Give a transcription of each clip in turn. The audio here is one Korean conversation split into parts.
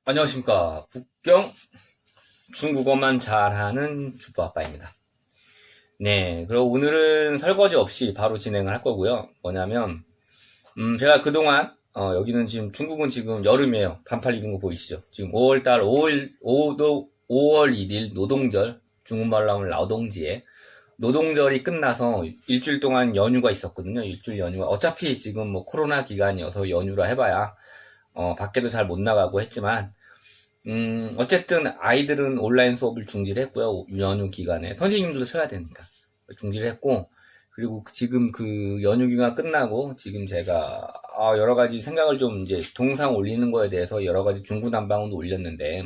안녕하십니까. 북경 중국어만 잘하는 주부아빠입니다. 네, 그리고 오늘은 설거지 없이 바로 진행을 할 거고요. 뭐냐면, 제가 그동안, 여기는 지금 중국은 지금 여름이에요. 반팔 입은 거 보이시죠? 지금 5월달, 5월 1일 노동절, 중국말로 하면 라오동지에 노동절이 끝나서 일주일 동안 연휴가 있었거든요. 일주일 연휴가. 어차피 지금 뭐 코로나 기간이어서 연휴라 해봐야, 밖에도 잘 못 나가고 했지만, 어쨌든 아이들은 온라인 수업을 중지를 했고요. 연휴 기간에. 선생님들도 쉬어야 되니까. 중지를 했고, 그리고 지금 그 연휴 기간 끝나고, 지금 제가, 여러 가지 생각을 좀 이제 동상 올리는 거에 대해서 여러 가지 중구난방도 올렸는데,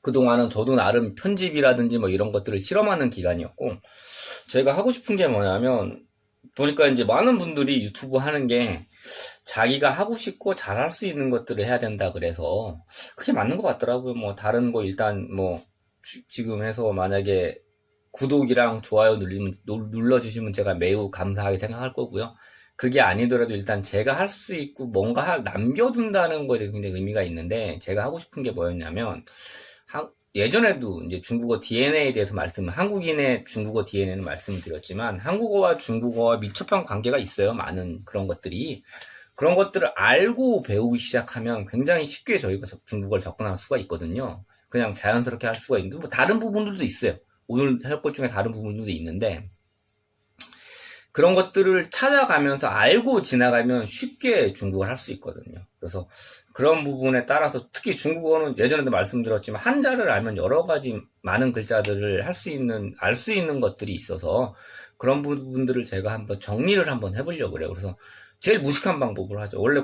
그동안은 저도 나름 편집이라든지 뭐 이런 것들을 실험하는 기간이었고, 제가 하고 싶은 게 뭐냐면, 보니까 이제 많은 분들이 유튜브 하는 게, 자기가 하고 싶고 잘할 수 있는 것들을 해야 된다 그래서 그게 맞는 것 같더라고요. 뭐 다른 거 일단 뭐 지금 해서 만약에 구독이랑 좋아요 눌러주시면 제가 매우 감사하게 생각할 거고요. 그게 아니더라도 일단 제가 할 수 있고 뭔가 남겨둔다는 거에 굉장히 의미가 있는데, 제가 하고 싶은 게 뭐였냐면, 예전에도 이제 중국어 DNA에 대해서 한국인의 중국어 DNA는 말씀드렸지만, 한국어와 중국어와 밀접한 관계가 있어요. 많은 그런 것들이. 그런 것들을 알고 배우기 시작하면 굉장히 쉽게 저희가 중국어를 접근할 수가 있거든요. 그냥 자연스럽게 할 수가 있는데, 뭐 다른 부분들도 있어요. 오늘 할 것 중에 다른 부분들도 있는데, 그런 것들을 찾아가면서 알고 지나가면 쉽게 중국어를 할 수 있거든요. 그래서 그런 부분에 따라서 특히 중국어는 예전에도 말씀드렸지만 한자를 알면 여러 가지 많은 글자들을 알 수 있는 것들이 있어서 그런 부분들을 제가 한번 정리를 한번 해보려고 그래요. 그래서 제일 무식한 방법을 하죠. 원래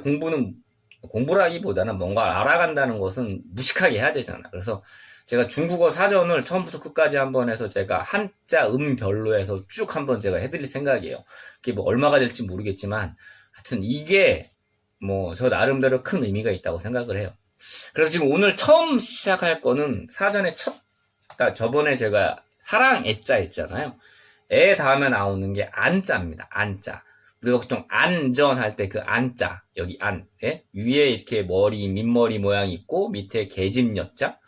공부라기보다는 뭔가 알아간다는 것은 무식하게 해야 되잖아. 그래서 제가 중국어 사전을 처음부터 끝까지 한번 해서 제가 한자 음별로 해서 쭉 한번 제가 해드릴 생각이에요. 그게 뭐 얼마가 될지 모르겠지만 하여튼 이게 뭐 저 나름대로 큰 의미가 있다고 생각을 해요. 그래서 지금 오늘 처음 시작할 거는 사전에 저번에 제가 사랑 애자 했잖아요. 애 다음에 나오는 게 안자입니다. 안자. 우리가 보통 안전할 때 그 안자, 여기 안, 예? 위에 이렇게 민머리 모양이 있고 밑에 계집 여자,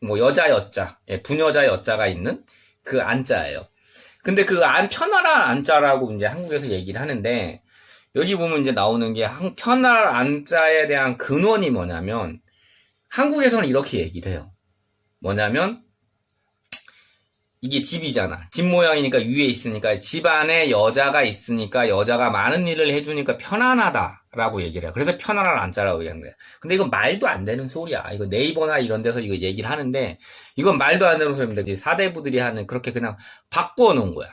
뭐 여자 여자, 예, 부녀자 여자가 있는 그 안자예요. 근데 그 편안한 안자라고 이제 한국에서 얘기를 하는데, 여기 보면 이제 나오는 게 편안한 안자에 대한 근원이 뭐냐면, 한국에서는 이렇게 얘기를 해요. 뭐냐면 이게 집이잖아. 집 모양이니까 위에 있으니까 집 안에 여자가 있으니까 여자가 많은 일을 해주니까 편안하다라고 얘기를 해요. 그래서 편안한 안자라고 얘기하는 거야. 근데 이건 말도 안 되는 소리야. 이거 네이버나 이런 데서 이거 얘기를 하는데 이건 말도 안 되는 소리입니다. 사대부들이 하는 그렇게 그냥 바꿔놓은 거야.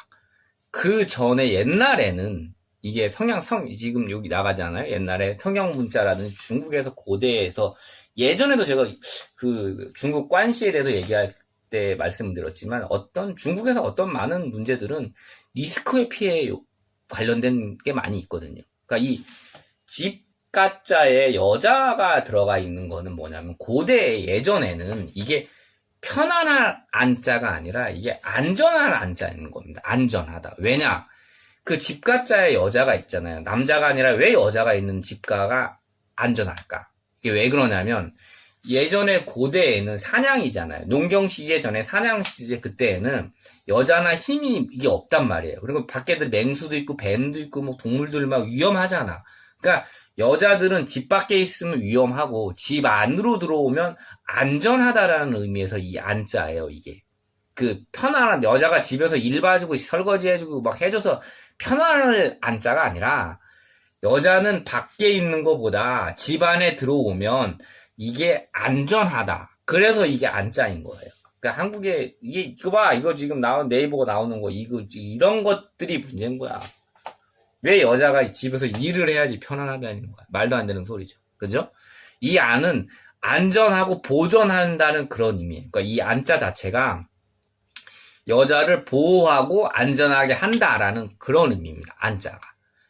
그 전에 옛날에는 이게 지금 여기 나가잖아요. 옛날에 성형 문자라는 중국에서 고대에서 예전에도 제가 그 중국 관시에 대해서 얘기할 때 말씀드렸지만 중국에서 어떤 많은 문제들은 리스크의 피해에 관련된 게 많이 있거든요. 그러니까 이 집가자에 여자가 들어가 있는 거는 뭐냐면 고대 예전에는 이게 편안한 안자가 아니라 이게 안전한 안자인 겁니다. 안전하다. 왜냐? 그 집가자에 여자가 있잖아요. 남자가 아니라 왜 여자가 있는 집가가 안전할까? 이게 왜 그러냐면 예전에 고대에는 사냥이잖아요. 농경시기에 전에 사냥시기에 그때에는 여자나 힘이 이게 없단 말이에요. 그리고 밖에도 맹수도 있고 뱀도 있고 뭐 동물들 막 위험하잖아. 그러니까 여자들은 집 밖에 있으면 위험하고 집 안으로 들어오면 안전하다라는 의미에서 이 안자예요, 이게. 그 편안한 여자가 집에서 일 봐주고 설거지 해주고 막 해줘서 편안할 안자가 아니라 여자는 밖에 있는 것보다 집 안에 들어오면 이게 안전하다. 그래서 이게 안자인 거예요. 그러니까 한국에 이거 봐, 이거 지금 네이버가 나오는 거 이런 것들이 문제인 거야. 왜 여자가 집에서 일을 해야지 편안하다는 거야. 말도 안 되는 소리죠. 그죠? 이 안은 안전하고 보존한다는 그런 의미예요. 그러니까 이 안자 자체가 여자를 보호하고 안전하게 한다라는 그런 의미입니다. 안자가.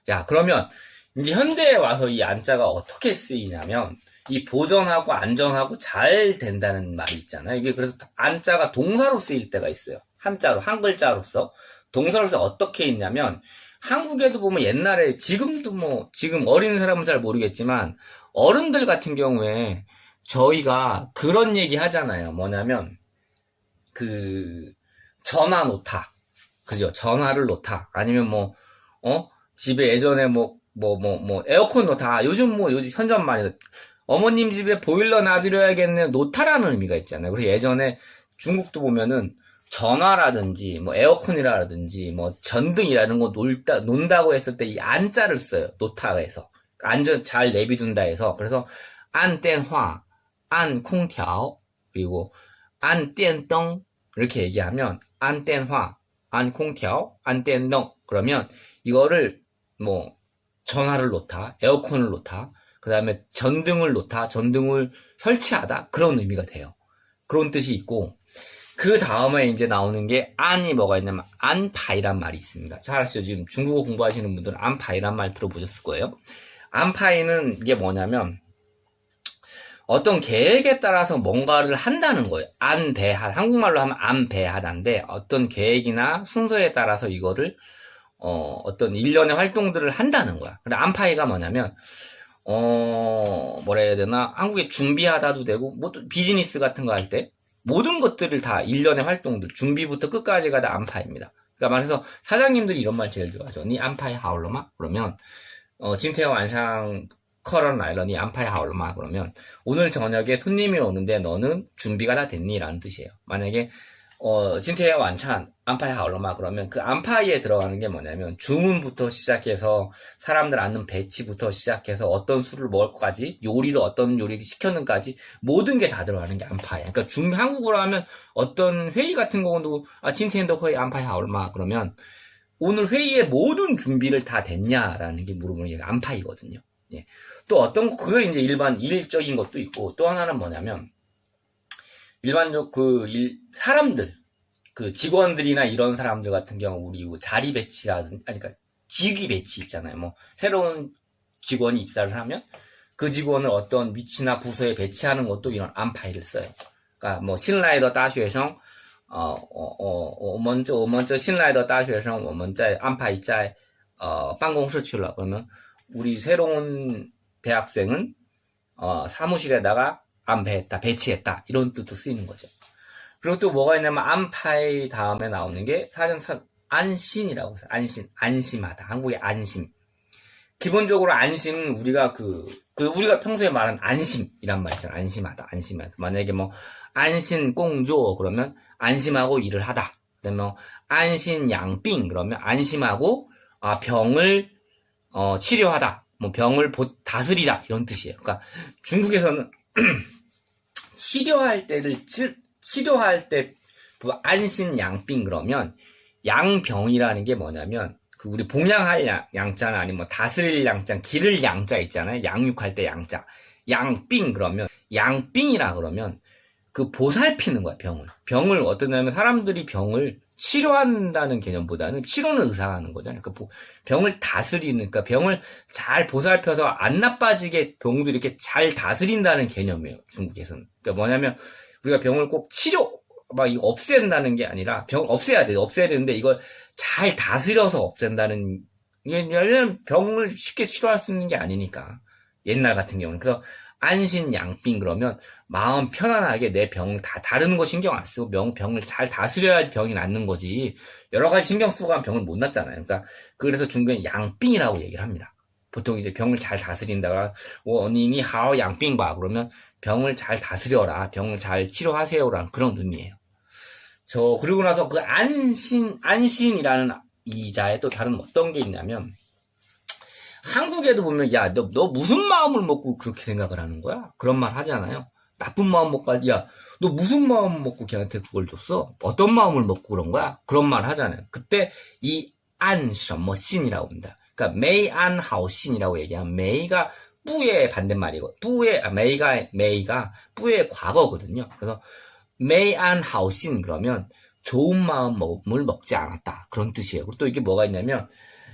자, 그러면 이제 현대에 와서 이 안자가 어떻게 쓰이냐면 이 보존하고 안전하고 잘 된다는 말이 있잖아요. 이게 그래서 안자가 동사로 쓰일 때가 있어요. 한 글자로서. 동사로서 어떻게 있냐면 한국에도 보면 옛날에 지금 어린 사람은 잘 모르겠지만 어른들 같은 경우에 저희가 그런 얘기 하잖아요. 뭐냐면, 전화 놓다. 그죠? 전화를 놓다. 아니면 집에 예전에 에어컨 놓다. 요즘 현존말이 어머님 집에 보일러 놔드려야겠네. 놓다라는 의미가 있잖아요. 그래서 예전에 중국도 보면은 전화라든지, 에어컨이라든지, 전등이라는 거 논다고 했을 때 이 안자를 써요. 놓다가 해서. 안전 잘 내비둔다 해서. 그래서 안电화, 안空调, 그리고 안电灯, 이렇게 얘기하면, 안电화, 안空调, 안电灯. 그러면 이거를 전화를 놓다, 에어컨을 놓다, 그 다음에 전등을 놓다, 전등을 설치하다, 그런 의미가 돼요. 그런 뜻이 있고, 그 다음에 이제 나오는 게 안이 뭐가 있냐면 안파이란 말이 있습니다. 잘 아시죠? 지금 중국어 공부하시는 분들은 안파이란 말 들어보셨을 거예요. 안파이는 이게 뭐냐면 어떤 계획에 따라서 뭔가를 한다는 거예요. 안배하, 한국말로 하면 안배하다인데 어떤 계획이나 순서에 따라서 이거를 어떤 일련의 활동들을 한다는 거야. 근데 안파이가 뭐냐면 뭐라 해야 되나, 한국에 준비하다도 되고 비즈니스 같은 거 할 때 모든 것들을 다 일련의 활동들, 준비부터 끝까지가 다 안파입니다. 그러니까 말해서 사장님들이 이런 말 제일 좋아하죠. 니 안파이 하올러마? 그러면今天晚上客人来了, 니 안파이 하올러마? 그러면 오늘 저녁에 손님이 오는데 너는 준비가 다 됐니? 라는 뜻이에요. 만약에 今天晚餐 안파이 하올러마? 그러면 그 안파이에 들어가는 게 뭐냐면 주문부터 시작해서 사람들 앉는 배치부터 시작해서 어떤 술을 먹을 것까지, 요리를 어떤 요리를 시켰는까지 모든 게 다 들어가는 게 안파이. 그러니까 한국어로 하면 어떤 회의 같은 경우도 今天的会 안파이 하올러마? 그러면 오늘 회의의 모든 준비를 다 됐냐라는 게 물어보는 게 안파이거든요. 예. 또 그게 이제 일반 일적인 것도 있고, 또 하나는 뭐냐면 일반적 사람들, 직원들이나 이런 사람들 같은 경우 우리 자리 배치라든지, 그러니까 직위 배치 있잖아요. 새로운 직원이 입사를 하면 그 직원을 어떤 위치나 부서에 배치하는 것도 이런 안파이를 써요. 그러니까新来的大学生我们这新来的大学生我们在安排在办公室去了. 그러면 우리 새로운 대학생은 사무실에다가 안배했다, 배치했다, 이런 뜻도 쓰이는 거죠. 그리고 또 뭐가 있냐면 안파이 다음에 나오는 게 안신이라고 해서 안심하다. 한국의 안심. 기본적으로 안심은 우리가 우리가 평소에 말하는 안심이란 말 있잖아요. 안심하다, 안심하다. 만약에 안심 공조 그러면 안심하고 일을 하다. 그다음에 안심 양빙 그러면 안심하고 병을 치료하다. 병을 다스리다, 이런 뜻이에요. 그러니까 중국에서는 치료할 때 안심 양빙 그러면 양병이라는 게 뭐냐면 우리 봉양할 양자나 아니면 다스릴 양자, 기를 양자 있잖아요. 양육할 때 양자. 양빙 그러면 양빙이라 그러면 보살피는 거야, 병을 어떠냐면 사람들이 병을 치료한다는 개념보다는 치료는 의사가 하는 거잖아요. 그러니까 병을 다스리는, 그러니까 병을 잘 보살펴서 안 나빠지게 병도 이렇게 잘 다스린다는 개념이에요, 중국에서는. 그러니까 뭐냐면 우리가 병을 꼭 이거 없앤다는 게 아니라 병을 없애야 돼요. 없애야 되는데 이걸 잘 다스려서 없앤다는, 왜냐면 병을 쉽게 치료할 수 있는 게 아니니까. 옛날 같은 경우는. 그래서 안신양빙 그러면 마음 편안하게 내 병을 다 다루는 거 신경 안 쓰고 병을 잘 다스려야지 병이 낫는 거지. 여러 가지 신경 쓰고 하면 병을 못 낫잖아요. 그래서 중국엔 양빙이라고 얘기를 합니다. 보통 이제 병을 잘 다스린다가 니니 하오 양빙 봐 그러면 병을 잘 다스려라, 병을 잘 치료하세요라는 그런 의미예요. 그리고 나서 안신이라는 이 자에 또 다른 어떤 게 있냐면, 한국에도 보면 너 무슨 마음을 먹고 그렇게 생각을 하는 거야? 그런 말 하잖아요. 나쁜 마음 먹고, 너 무슨 마음 먹고 걔한테 그걸 줬어? 어떤 마음을 먹고 그런 거야? 그런 말 하잖아요. 그때 이 신이라고 합니다. 그러니까 메이안하오신이라고 얘기하면 메이가 뿌의 반대말이고 메이가 뿌의 과거거든요. 그래서 메이안하오신 그러면 좋은 마음을 먹지 않았다, 그런 뜻이에요. 그리고 또 이게 뭐가 있냐면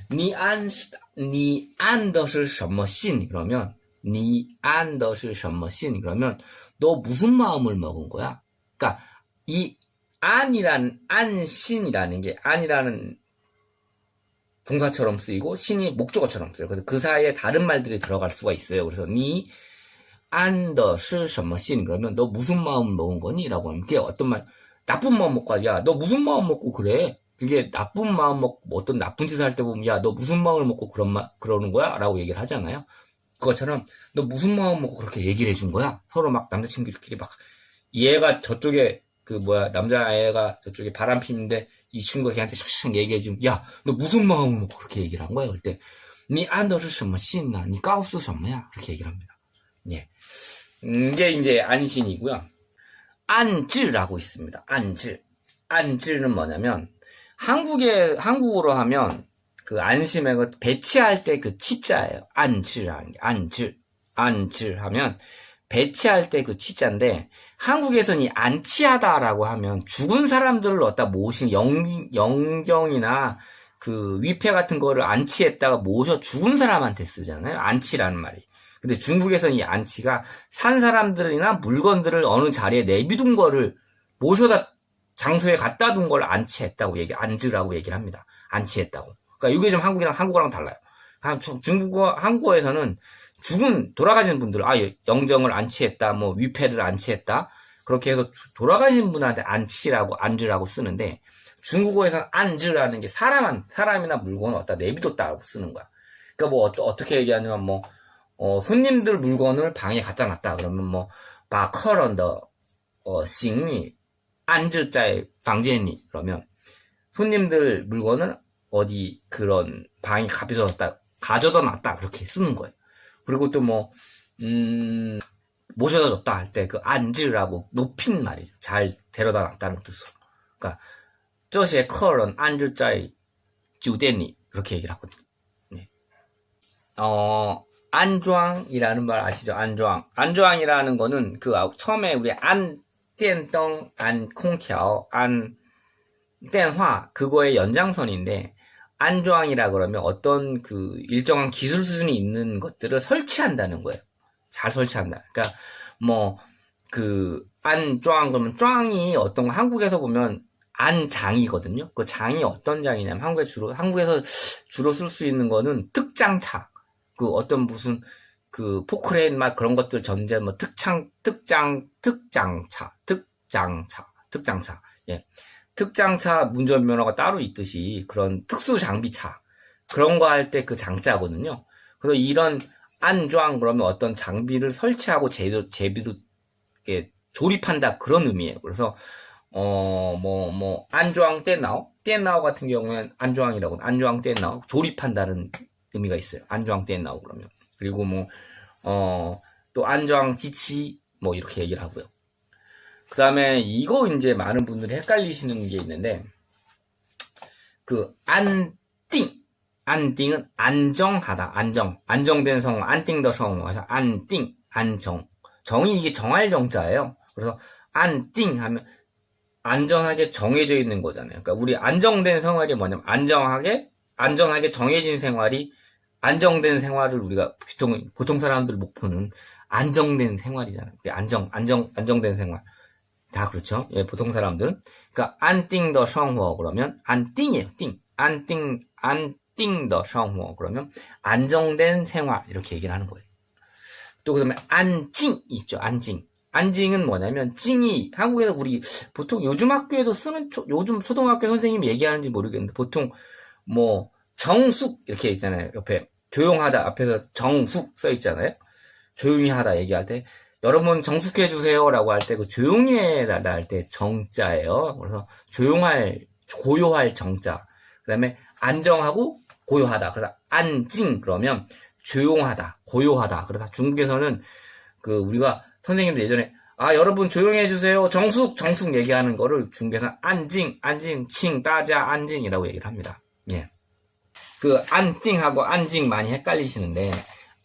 니安的是什么心 그러면 니安的是什么心 그러면 너 무슨 마음을 먹은 거야? 그러니까 이 안신이라는 게 안이라는 동사처럼 쓰이고 신이 목적어처럼 쓰여요. 그래서 그 사이에 다른 말들이 들어갈 수가 있어요. 그래서 니 안 더是什么신 그러면 너 무슨 마음 먹은 거니? 라고 하면 그게 어떤 말 나쁜 마음 먹고 야 너 무슨 마음 먹고 그래? 그게 나쁜 마음 먹고 어떤 나쁜 짓을 할 때 보면 야 너 무슨 마음을 먹고 그러는 거야? 라고 얘기를 하잖아요. 그것처럼 너 무슨 마음 먹고 그렇게 얘기를 해준 거야? 서로 막 남자친구들끼리 막 얘가 저쪽에 남자애가 저쪽에 바람 피는데 이 친구가 걔한테 샥샥 얘기해주면 야 너 무슨 마음 먹고 그렇게 얘기를 한 거야? 그럴 때 니 안 더是什么信啊? 니 가우스 什么야? 그렇게 얘기를 합니다. 예. 이게 이제 안신이고요. 안즈라고 있습니다. 안즈. 안즈는 뭐냐면 한국어로 하면 그 안심의 그 배치할 때 그 치자예요. 안즈라는 게 안즈 하면 배치할 때 그 치자인데 한국에서는 이 안치하다라고 하면 죽은 사람들을 갖다 모신 영정이나 그 위패 같은 거를 안치했다가 모셔 죽은 사람한테 쓰잖아요. 안치라는 말이. 근데 중국에서는 이 안치가 산 사람들이나 물건들을 어느 자리에 내비둔 거를 모셔다 장소에 갖다 둔 걸 안치했다고 안즈라고 얘기를 합니다. 안치했다고. 그러니까 이게 좀 한국어랑 달라요. 한국어에서는 돌아가신 분들, 영정을 안치했다, 뭐, 위패를 안치했다. 그렇게 해서 돌아가신 분한테 안즈라고 쓰는데, 중국어에서는 안즈라는 게 사람이나 물건을 어디다 내비뒀다고 쓰는 거야. 그러니까 뭐, 어떻게 얘기하냐면 뭐, 손님들 물건을 방에 갖다 놨다. 그러면 뭐, 把客人的行李安置在房间里. 그러면 손님들 물건을 어디 그런 방에 가져다 놨다. 그렇게 쓰는 거예요. 그리고 또 뭐, 모셔다 줬다 할 때 그 안즈라고 높인 말이죠. 잘 데려다 놨다는 뜻으로. 그러니까, 这些客人安置在酒店里. 그렇게 얘기를 하거든요. 네. 안주앙이라는 말 아시죠? 안주앙이라는 거는 처음에 우리 안電灯, 안콩调, 안電话 그거의 연장선인데 안주앙이라 그러면 어떤 그 일정한 기술 수준이 있는 것들을 설치한다는 거예요. 잘 설치한다. 그러니까 뭐 안주앙 그러면 쫑이 어떤 거 한국에서 보면 안장이거든요. 그 장이 어떤 장이냐면 한국에서 주로 쓸 수 있는 거는 특장차. 어떤 무슨 포크레인 막 그런 것들 전제 뭐 특장차. 예. 특장차 운전면허가 따로 있듯이 그런 특수 장비차 그런 거 할 때 그 장자거든요. 그래서 이런 안주앙 그러면 어떤 장비를 설치하고 제비로 조립한다 그런 의미예요. 그래서 안주앙 떼나오 같은 경우에는 안주앙이라고 안주앙 떼나오 조립한다는 의미가 있어요. 안주앙 떼나오 그러면. 그리고 또 안주앙 지치 뭐 이렇게 얘기를 하고요. 그 다음에 이거 이제 많은 분들이 헷갈리시는 게 있는데 안띵은 안정하다. 안정된 성어 안띵더 성어 안정 정이 이게 정할 정자예요. 그래서 안띵 하면 안전하게 정해져 있는 거잖아요. 그러니까 우리 안정된 생활이 뭐냐면 안전하게 정해진 생활이 안정된 생활을 우리가 보통 사람들 목표는 안정된 생활이잖아요. 안정된 생활. 다 그렇죠. 예, 보통 사람들은. 그러니까 안띵더 생활 그러면 안띵이에요. 안띵더 생활 그러면 안정된 생활 이렇게 얘기를 하는 거예요. 또 그다음에 안징 있죠. 안징은 뭐냐면 징이 한국에서 우리 보통 요즘 학교에도 쓰는 요즘 초등학교 선생님이 얘기하는지 모르겠는데 보통 뭐 정숙 이렇게 있잖아요. 옆에 조용하다 앞에서 정숙 써 있잖아요. 조용히 하다 얘기할 때 여러분 정숙해 주세요라고 할 때 그 조용히 해달라 할 때 정자예요. 그래서 고요할 정자. 그다음에 안정하고 고요하다. 그래서 안징 그러면 조용하다, 고요하다. 그래서 중국에서는 우리가 선생님들 예전에 여러분 조용히 해주세요. 정숙 얘기하는 거를 중국에서는 안징, 칭, 따자, 안징이라고 얘기를 합니다. 예. 안띵하고 안징 많이 헷갈리시는데,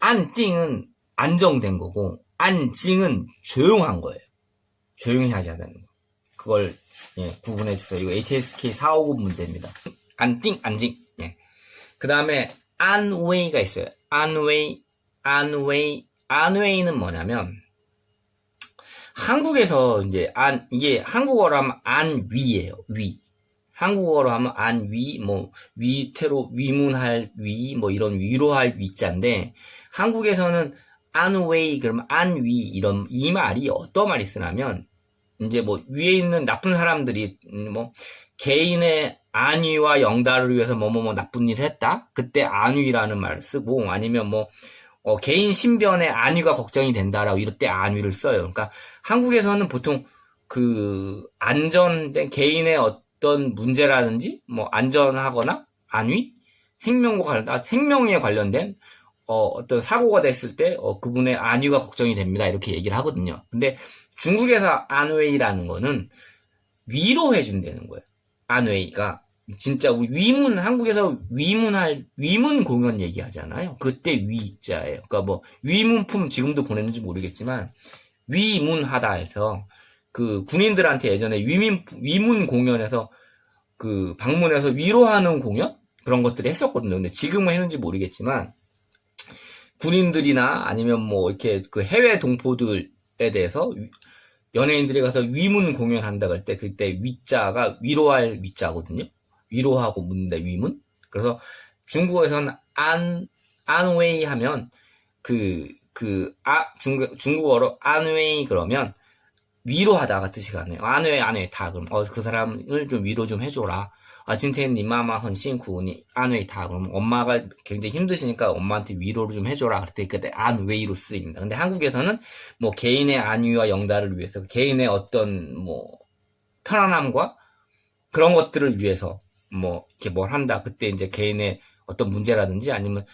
안띵은 안정된 거고, 안징은 조용한 거예요. 조용히 하게 하다는 거. 그걸, 구분해 주세요. 이거 HSK 459 문제입니다. 안띵, 안징. 예. 그 다음에, 안웨이가 있어요. 안웨이는 뭐냐면, 한국에서 이제 이게 한국어로 하면 안위예요. 위. 한국어로 하면 안위, 위태로 위문할 위, 이런 위로할 위자인데 한국에서는 안웨이 그러면 안위 이런 이 말이 어떤 말이 쓰냐면 이제 뭐 위에 있는 나쁜 사람들이 뭐 개인의 안위와 영달을 위해서 뭐뭐뭐 나쁜 일을 했다. 그때 안위라는 말을 쓰고 아니면 뭐 개인 신변의 안위가 걱정이 된다라고 이럴 때 안위를 써요. 그러니까 한국에서는 보통 그 안전된 개인의 어떤 문제라든지 뭐 안전하거나 안위 생명에 관련된 어떤 사고가 됐을 때 그분의 안위가 걱정이 됩니다. 이렇게 얘기를 하거든요. 근데 중국에서 안웨이라는 거는 위로해 준다는 거예요. 안웨이가 진짜 우리 한국에서 위문 공연 얘기하잖아요. 그때 위자예요. 그러니까 뭐 위문품 지금도 보냈는지 모르겠지만 위문하다 해서 그 군인들한테 예전에 위문 공연에서 그 방문해서 위로하는 공연 그런 것들을 했었거든요. 근데 지금은 했는지 모르겠지만 군인들이나 아니면 뭐 이렇게 그 해외 동포들에 대해서 연예인들이 가서 위문 공연한다 그럴 때 그때 위자가 위로할 위자거든요. 위로하고 묻는다 위문. 그래서 중국에서는 안웨이 하면 중국어로 안웨이 그러면 위로하다가 뜻이 가네요. 안웨이 다 그럼 그 사람을 좀 위로 좀 해줘라.今天니 마마 很辛苦, 니 안웨이 다 그럼 엄마가 굉장히 힘드시니까 엄마한테 위로를 좀 해줘라. 그때 안웨이로 쓰입니다. 근데 한국에서는 뭐 개인의 안위와 영달을 위해서 개인의 어떤 뭐 편안함과 그런 것들을 위해서 뭐 이렇게 뭘 한다. 그때 이제 개인의 어떤 문제라든지 아니면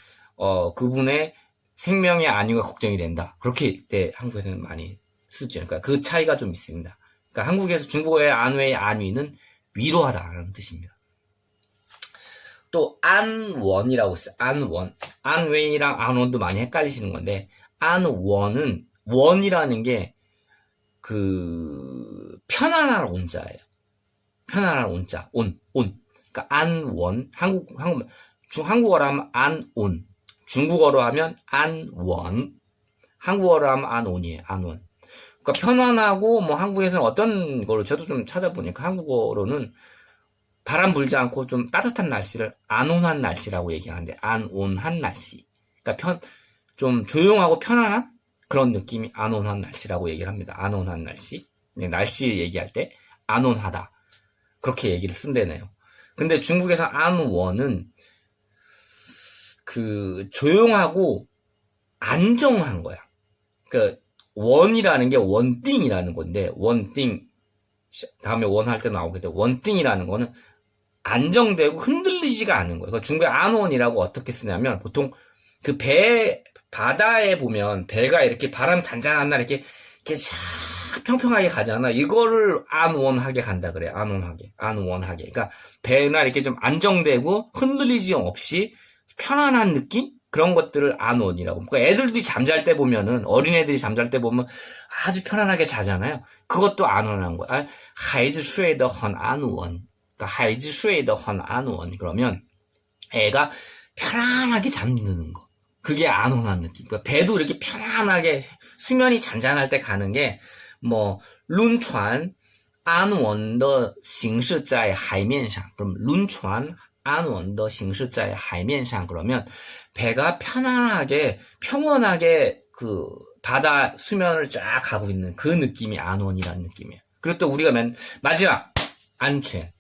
그분의 생명의 안위가 걱정이 된다. 그렇게 때 한국에서는 많이 쓰죠. 그러니까 그 차이가 좀 있습니다. 그러니까 한국에서 중국어의 안웨이 안위는 위로하다라는 뜻입니다. 또 안원이라고 써요. 안웨이랑 안원도 많이 헷갈리시는 건데 안원은 원이라는 게 그 편안한 온자예요. 편안한 온자, 온. 그러니까 안원 한국어로 하면 안온, 중국어로 하면 안원, 한국어로 하면 안온이에요. 안원. 그러니까 편안하고 뭐 한국에서는 어떤 거로 저도 좀 찾아보니까 한국어로는 바람 불지 않고 좀 따뜻한 날씨를 안온한 날씨라고 얘기하는데 안온한 날씨. 그러니까 좀 조용하고 편안한 그런 느낌이 안온한 날씨라고 얘기를 합니다. 안온한 날씨. 날씨 얘기할 때 안온하다. 그렇게 얘기를 쓴다네요. 근데 중국에서 안원은 그 조용하고 안정한 거야. 그러니까 원이라는 게 원띵이라는 건데 원띵 다음에 원 할 때 나오겠죠. 원띵이라는 거는 안정되고 흔들리지가 않은 거예요. 그러니까 중국의 안원이라고 어떻게 쓰냐면 보통 그 바다에 보면 배가 이렇게 바람 잔잔한 날 이렇게 샥 평평하게 가잖아. 이거를 안원하게 간다 그래. 안원하게. 그러니까 배나 이렇게 좀 안정되고 흔들리지 없이 편안한 느낌? 그런 것들을 안원이라고. 그러니까 애들이 잠잘 때 보면은 어린애들이 잠잘 때 보면 아주 편안하게 자잖아요. 그것도 안원한 거야. 孩子睡得很安稳. 그러니까 孩子睡得很安稳. 그러면 애가 편안하게 잠드는 거. 그게 안온한 느낌. 그러니까 배도 이렇게 편안하게 수면이 잔잔할 때 가는 게 뭐 룬船 安稳的形式在海面上. 그럼 轮船安稳的形式在海面上 그러면 배가 편안하게 평온하게 그 바다 수면을 쫙 가고 있는 그 느낌이 안온이라는 느낌이에요. 그리고 또 우리가 마지막 안전.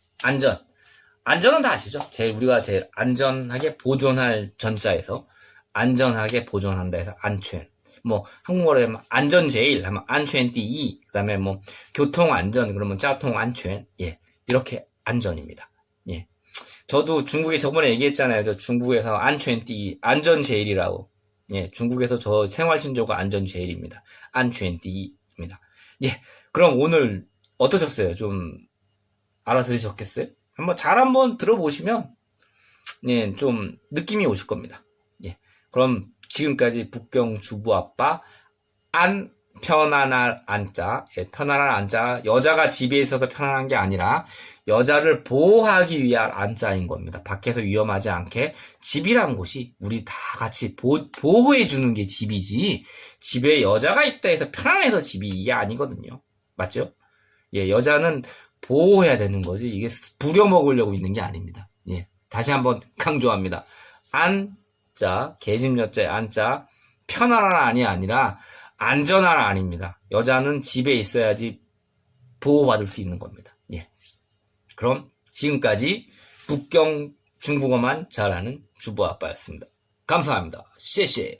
안전은 다 아시죠? 우리가 제일 안전하게 보존할 전자에서 안전하게 보존한다 해서 안전. 뭐 한국어로 하면 안전제일 하면 안전第一. 그다음에 뭐 교통안전 그러면交通安全. 예. 이렇게 안전입니다. 예. 저도 중국에 저번에 얘기했잖아요. 저 중국에서 안전第一, 안전제일이라고. 예. 중국에서 저 생활신조가 안전제일입니다. 안전第一입니다. 예. 그럼 오늘 어떠셨어요? 좀 알아들으셨겠어요? 한번 들어보시면 예, 좀 느낌이 오실 겁니다. 예. 그럼 지금까지 북경 주부 아빠 편안할 안자. 예, 편안할 안자. 여자가 집에 있어서 편안한 게 아니라 여자를 보호하기 위한 안자인 겁니다. 밖에서 위험하지 않게 집이란 곳이 우리 다 같이 보호해 주는 게 집이지. 집에 여자가 있다 해서 편안해서 집이 이게 아니거든요. 맞죠? 예, 여자는 보호해야 되는 거지. 이게 부려먹으려고 있는 게 아닙니다. 예. 다시 한번 강조합니다. 안자, 계집여자의 안자, 편안한 안이 아니라 안전한 안입니다. 여자는 집에 있어야지 보호받을 수 있는 겁니다. 예. 그럼 지금까지 북경 중국어만 잘하는 주부 아빠였습니다. 감사합니다.谢谢